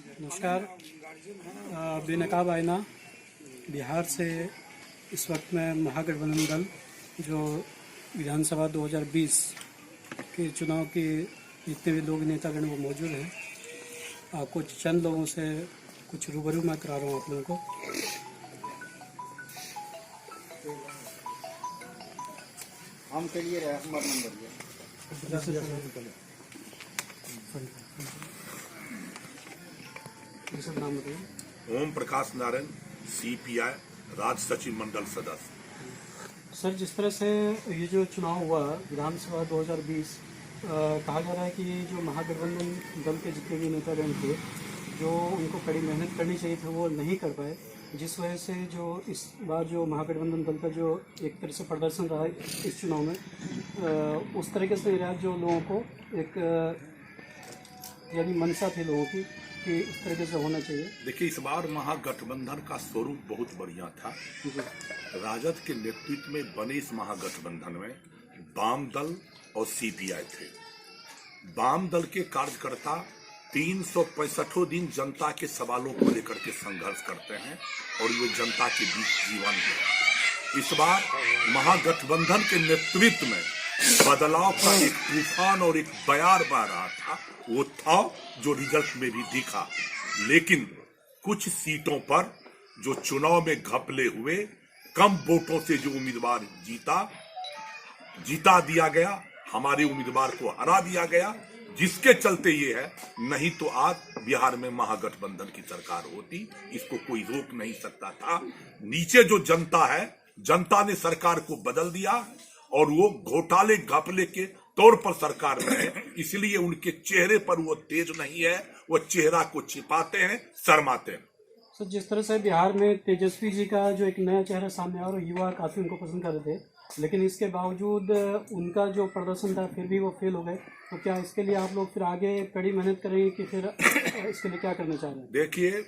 नमस्कार। बेनकाब आईना बिहार से इस वक्त में महागठबंधन दल जो विधानसभा 2020 के चुनाव के जितने भी लोग नेतागण वो मौजूद हैं। कुछ चंद लोगों से कुछ रूबरू मैं करा रहा हूँ आप लोगों को। हम के लिए हमारा नंबर नाम बताइए। ओम प्रकाश नारायण, सीपीआई राज्य सचिव मंडल सदस्य। सर, जिस तरह से ये जो चुनाव हुआ विधानसभा 2020, कहा जा रहा है कि जो महागठबंधन दल के जितने भी नेतागण थे जो उनको कड़ी मेहनत करनी चाहिए थी वो नहीं कर पाए, जिस वजह से जो इस बार जो महागठबंधन दल का जो एक तरह से प्रदर्शन रहा इस चुनाव में, उस तरीके से जो लोगों को एक यानी मनसा थी लोगों की कि इस तरीके से होना चाहिए। देखिए, इस बार महागठबंधन का स्वरूप बहुत बढ़िया था। राजद के नेतृत्व में बने इस महागठबंधन में वाम दल और सीपीआई थे। वाम दल के कार्यकर्ता 365 दिन जनता के सवालों को लेकर के संघर्ष करते हैं और ये जनता के बीच जीवन है। इस बार महागठबंधन के नेतृत्व में बदलाव का एक तूफान और एक बयार बह रहा था। वो था जो रिजल्ट में भी दिखा, लेकिन कुछ सीटों पर जो चुनाव में घपले हुए, कम वोटों से जो उम्मीदवार जीता दिया गया, हमारे उम्मीदवार को हरा दिया गया, जिसके चलते ये है। नहीं तो आज बिहार में महागठबंधन की सरकार होती, इसको कोई रोक नहीं सकता था। नीचे जो जनता है, जनता ने सरकार को बदल दिया और वो घोटाले घपले के तौर पर सरकार में है, इसलिए उनके चेहरे पर वो तेज नहीं है। वो चेहरा को छिपाते हैं, शर्माते हैं। सर, जिस तरह से बिहार में तेजस्वी जी का जो एक नया चेहरा सामने आया और युवा काफी उनको पसंद कर रहे थे, लेकिन इसके बावजूद उनका जो प्रदर्शन था फिर भी वो फेल हो गए, तो क्या इसके लिए आप लोग फिर आगे कड़ी मेहनत करेंगे कि फिर इसके लिए क्या करना चाह रहे हैं? देखिए,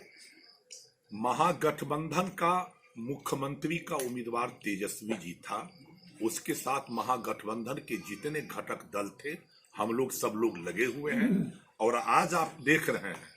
महागठबंधन का मुख्यमंत्री का उम्मीदवार तेजस्वी जी था। उसके साथ महागठबंधन के जितने घटक दल थे, हम लोग सब लोग लगे हुए हैं। और आज आप देख रहे हैं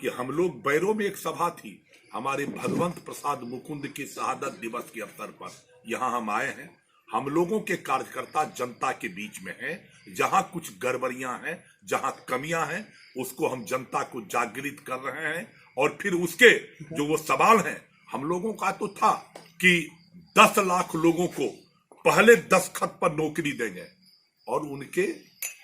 कि हम लोग बैरों में एक सभा थी, हमारे भगवंत प्रसाद मुकुंद के शहादत दिवस के अवसर पर यहाँ हम आए हैं। हम लोगों के कार्यकर्ता जनता के बीच में हैं। जहां कुछ गड़बड़ियां हैं, जहां कमियां हैं, उसको हम जनता को जागृत कर रहे हैं। और फिर उसके जो वो सवाल हैं, हम लोगों का तो था कि 10 लाख लोगों को पहले 10 खत पर नौकरी देंगे, और उनके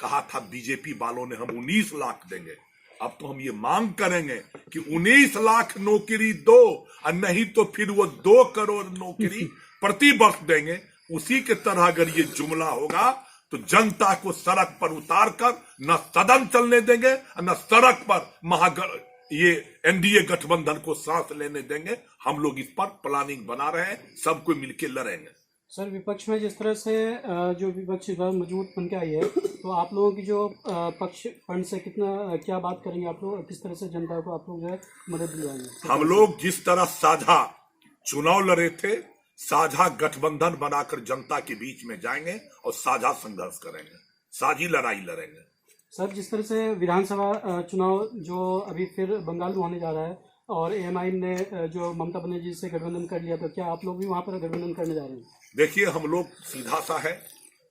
कहा था बीजेपी वालों ने हम 19 लाख देंगे। अब तो हम ये मांग करेंगे कि 19 लाख नौकरी दो, और नहीं तो फिर वो 2 करोड़ नौकरी प्रति वर्ष देंगे। उसी के तरह अगर ये जुमला होगा तो जनता को सड़क पर उतार कर न सदन चलने देंगे, न सड़क पर ये एनडीए गठबंधन को सांस लेने देंगे। हम लोग इस पर प्लानिंग बना रहे हैं, सबको मिलकर लड़ेंगे। सर, विपक्ष में जिस तरह से जो विपक्ष मजबूत बन के आई है, तो आप लोगों की जो पक्ष फंड से क्या बात करेंगे आप लोग, किस तरह से जनता को आप लोग जो है मदद दिलाएंगे? हम लोग जिस तरह साझा चुनाव लड़े थे, साझा गठबंधन बनाकर जनता के बीच में जाएंगे और साझा संघर्ष करेंगे, साझी लड़ाई लड़ेंगे। सर, जिस तरह से विधानसभा चुनाव जो अभी फिर बंगाल में होने जा रहा है और एएमआई ने जो ममता बनर्जी से गठबंधन कर लिया, तो क्या आप लोग भी वहां पर गठबंधन करने जा रहे हैं? देखिए, हम लोग सीधा सा है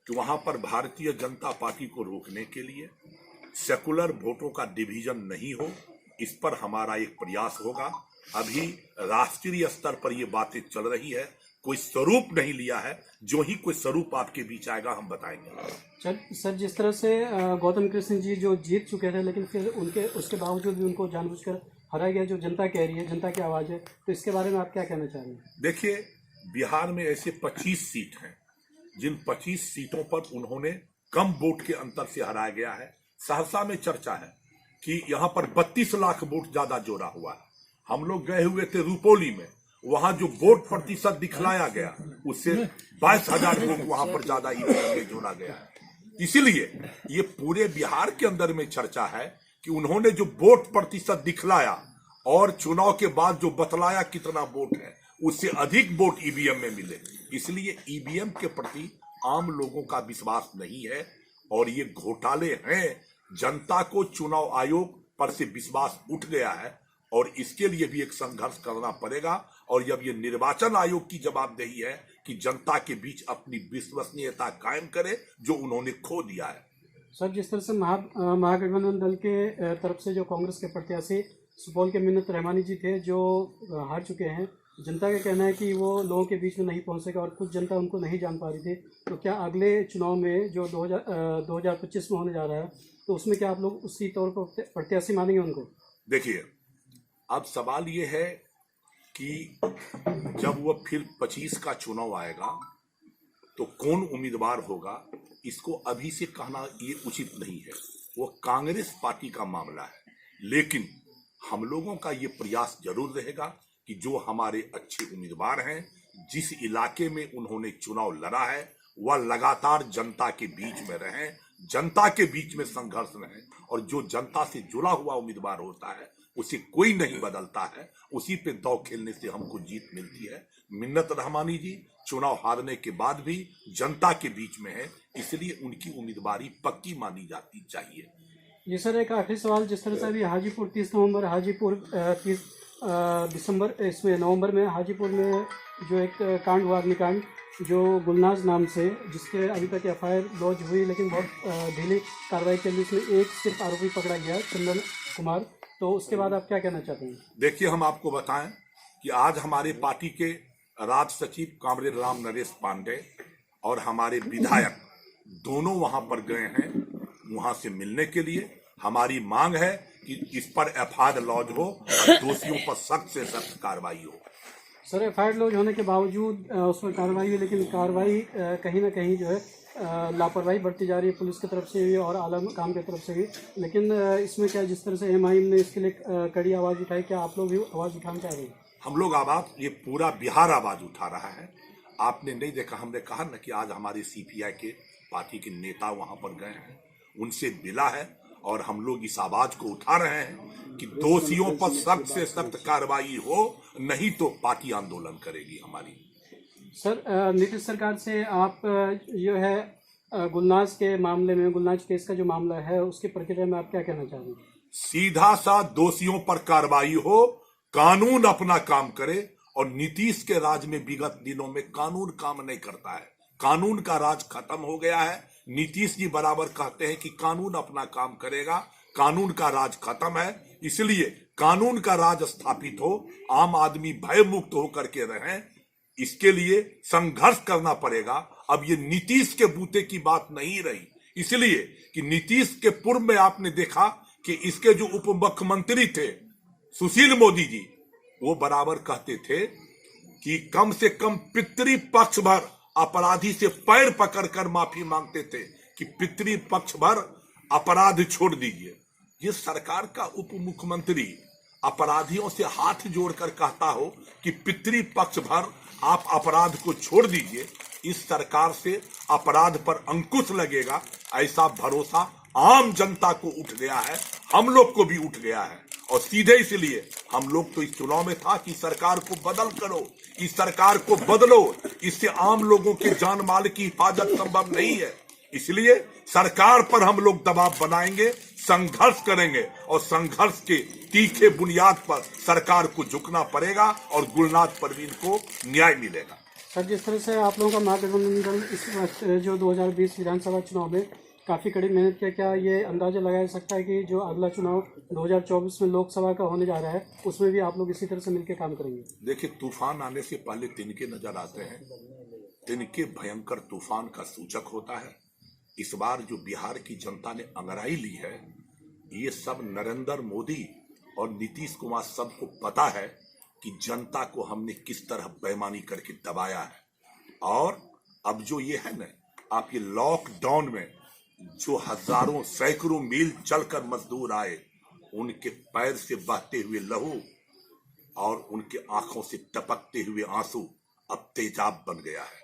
कि वहां पर भारतीय जनता पार्टी को रोकने के लिए सेकुलर वोटों का डिवीजन नहीं हो, इस पर हमारा एक प्रयास होगा। अभी राष्ट्रीय स्तर पर ये बातें चल रही है, कोई स्वरूप नहीं लिया है। जो ही कोई स्वरूप आपके बीच आएगा हम बताएंगे। सर, जिस तरह से गौतम कृष्ण जी जो जीत चुके थे, लेकिन फिर उसके बावजूद भी उनको जानबूझकर हराया गया, जो जनता कह रही है, जनता की आवाज है, तो इसके बारे में आप क्या कहना चाह रहे हैं? देखिए, बिहार में ऐसे 25 सीट हैं जिन 25 सीटों पर उन्होंने कम वोट के अंतर से हराया गया है। सहरसा में चर्चा है कि यहाँ पर 32 लाख वोट ज्यादा जोड़ा हुआ है। हम लोग गए हुए थे रुपौली में, वहां जो वोट प्रतिशत दिखलाया गया उससे 22,000 वोट वहां पर ज्यादा ईवीएम में जोड़ा गया है। इसीलिए ये पूरे बिहार के अंदर में चर्चा है कि उन्होंने जो वोट प्रतिशत दिखलाया और चुनाव के बाद जो बतलाया कितना वोट है, उससे अधिक वोट ईवीएम में मिले। इसलिए ईवीएम के प्रति आम लोगों का विश्वास नहीं है और ये घोटाले हैं। जनता को चुनाव आयोग पर से विश्वास उठ गया है और इसके लिए भी एक संघर्ष करना पड़ेगा। और जब ये निर्वाचन आयोग की जवाबदेही है कि जनता के बीच अपनी विश्वसनीयता कायम करे जो उन्होंने खो दिया है। सर, जिस तरह से महागठबंधन दल के तरफ से जो कांग्रेस के प्रत्याशी सुपौल के मिन्नत रहमानी जी थे जो हार चुके हैं, जनता का कहना है कि वो लोगों के बीच में नहीं पहुंच सके और कुछ जनता उनको नहीं जान पा रही थी, तो क्या अगले चुनाव में जो 2025 में होने जा रहा है तो उसमें क्या आप लोग उसी तौर पर प्रत्याशी मानेंगे उनको? देखिए, अब सवाल ये है कि जब वो फिर 25 का चुनाव आएगा तो कौन उम्मीदवार होगा, इसको अभी से कहना ये उचित नहीं है। वो कांग्रेस पार्टी का मामला है, लेकिन हम लोगों का ये प्रयास जरूर रहेगा कि जो हमारे अच्छे उम्मीदवार हैं, जिस इलाके में उन्होंने चुनाव लड़ा है, वह लगातार जनता के बीच में रहें, जनता के बीच में संघर्ष रहें। और जो जनता से जुड़ा हुआ उम्मीदवार होता है उसे कोई नहीं बदलता है, उसी पे दांव खेलने से हमको जीत मिलती है। मिन्नत रहमानी जी चुनाव हारने के बाद भी जनता के बीच में है, इसलिए उनकी उम्मीदवारी पक्की मानी जाती चाहिए। जी सर, एक आखिरी सवाल, जिस तरह से अभी हाजीपुर 30 नवंबर, हाजीपुर 30 दिसंबर, इसमें नवंबर में हाजीपुर में जो एक कांड हुआ, अग्निकांड, जो गुलनाज नाम से, जिसके अभी तक FIR लॉन्च हुई लेकिन बहुत ढीली कार्रवाई के लिए उसमें एक सिर्फ आरोपी पकड़ा गया, चंदन कुमार, तो उसके बाद आप क्या कहना चाहते हैं? देखिए, हम आपको बताएं कि आज हमारे पार्टी के राज्य सचिव कामरेड राम नरेश पांडे और हमारे विधायक दोनों वहां पर गए हैं वहां से मिलने के लिए। हमारी मांग है कि इस पर FIR लॉन्च हो और दोषियों पर सख्त से सख्त कार्रवाई हो। सर, FIR लॉन्च होने के बावजूद उस पर कार्रवाई हुई, लेकिन कार्रवाई कहीं ना कहीं जो है लापरवाही बरती जा रही है पुलिस की तरफ से भी और आला काम की तरफ से भी। लेकिन इसमें क्या, जिस तरह से MIM ने इसके लिए कड़ी आवाज़ उठाई, क्या आप लोग भी आवाज़ उठाना चाह रहे हैं? हम लोग आवाज, ये पूरा बिहार आवाज उठा रहा है। आपने नहीं देखा, हमने कहा ना कि आज हमारे CPI के पार्टी के नेता वहां पर गए हैं, उनसे मिला है और हम लोग इस आवाज को उठा रहे हैं कि दोषियों पर सख्त से सख्त कार्रवाई हो, नहीं तो पार्टी आंदोलन करेगी हमारी। सर, नीतीश सरकार से आप जो है गुलनाज के मामले में, गुलनाज केस का जो मामला है, उसकी प्रक्रिया में आप क्या कहना चाह रहे हैं? सीधा सा दोषियों पर कार्रवाई हो, कानून अपना काम करे। और नीतीश के राज में विगत दिनों में कानून काम नहीं करता है, कानून का राज खत्म हो गया है। नीतीश जी बराबर कहते हैं कि कानून अपना काम करेगा, कानून का राज खत्म है, इसलिए कानून का राज स्थापित हो, आम आदमी भय मुक्त होकर के रहें, इसके लिए संघर्ष करना पड़ेगा। अब ये नीतीश के बूते की बात नहीं रही, इसलिए कि नीतीश के पूर्व में आपने देखा कि इसके जो उप मुख्यमंत्री थे सुशील मोदी जी, वो बराबर कहते थे कि कम से कम पितृ पक्ष भर अपराधी से पैर पकड़कर माफी मांगते थे कि पितृ पक्ष भर अपराध छोड़ दीजिए। ये सरकार का उप मुख्यमंत्री अपराधियों से हाथ जोड़कर कहता हो कि पितृ पक्ष भर आप अपराध को छोड़ दीजिए, इस सरकार से अपराध पर अंकुश लगेगा, ऐसा भरोसा आम जनता को उठ गया है, हम लोग को भी उठ गया है। और सीधे इसलिए हम लोग तो इस चुनाव में था कि सरकार को बदल करो, इस सरकार को बदलो, इससे आम लोगों के जान माल की हिफाजत संभव नहीं है। इसलिए सरकार पर हम लोग दबाव बनाएंगे, संघर्ष करेंगे और संघर्ष के तीखे बुनियाद पर सरकार को झुकना पड़ेगा और गुलनाज परवीन को न्याय मिलेगा। सर, जिस तरह से आप लोगों का महागठबंधन दल इस जो 2020 विधानसभा चुनाव में काफ़ी कड़ी मेहनत किया, क्या ये अंदाजा लगाया जा सकता है कि जो अगला चुनाव 2024 में लोकसभा का होने जा रहा है उसमें भी आप लोग इसी तरह से मिलकर काम करेंगे? देखिए, तूफान आने से पहले तिनके नजर आते हैं, तिनके भयंकर तूफान का सूचक होता है। इस बार जो बिहार की जनता ने अंगड़ाई ली है, ये सब नरेंद्र मोदी और नीतीश कुमार सबको पता है कि जनता को हमने किस तरह बेईमानी करके दबाया है। और अब जो ये है ना, आप ये लॉकडाउन में जो हजारों सैकड़ों मील चलकर मजदूर आए, उनके पैर से बहते हुए लहू और उनके आंखों से टपकते हुए आंसू अब तेजाब बन गया है।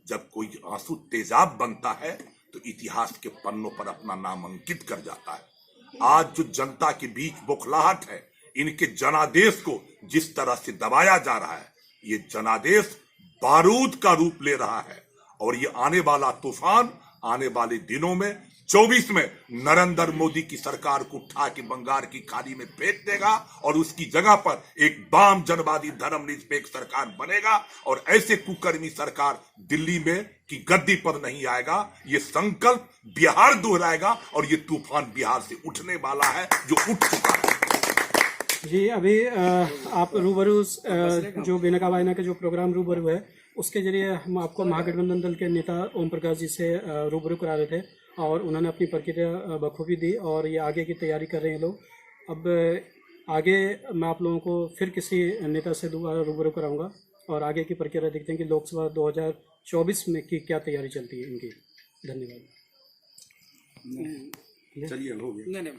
जब कोई आंसू तेजाब बनता है तो इतिहास के पन्नों पर अपना नाम अंकित कर जाता है। आज जो जनता के बीच बौखलाहट है, इनके जनादेश को जिस तरह से दबाया जा रहा है, ये जनादेश बारूद का रूप ले रहा है और ये आने वाला तूफान आने वाले दिनों में 2024 में नरेंद्र मोदी की सरकार को उठा के बंगाल की खाड़ी में फेंक देगा और उसकी जगह पर एक वाम जनवादी धर्मनिरपेक्ष सरकार बनेगा और ऐसे कुकर्मी सरकार दिल्ली में की गद्दी पर नहीं आएगा। ये संकल्प बिहार दोहराएगा और ये तूफान बिहार से उठने वाला है, जो उठ चुका है। जी, अभी आप रूबरू जो बेनका वायना के जो प्रोग्राम रूबरू है उसके जरिए हम आपको महागठबंधन दल के नेता ओम प्रकाश जी से रूबरू करा रहे थे और उन्होंने अपनी प्रक्रिया बखूबी दी और ये आगे की तैयारी कर रहे हैं लोग। अब आगे मैं आप लोगों को फिर किसी नेता से दोबारा रूबरू कराऊंगा और आगे की प्रक्रिया देखते हैं कि लोकसभा 2024 में की क्या तैयारी चलती है इनकी। धन्यवाद। चलिए, हो गया। नहीं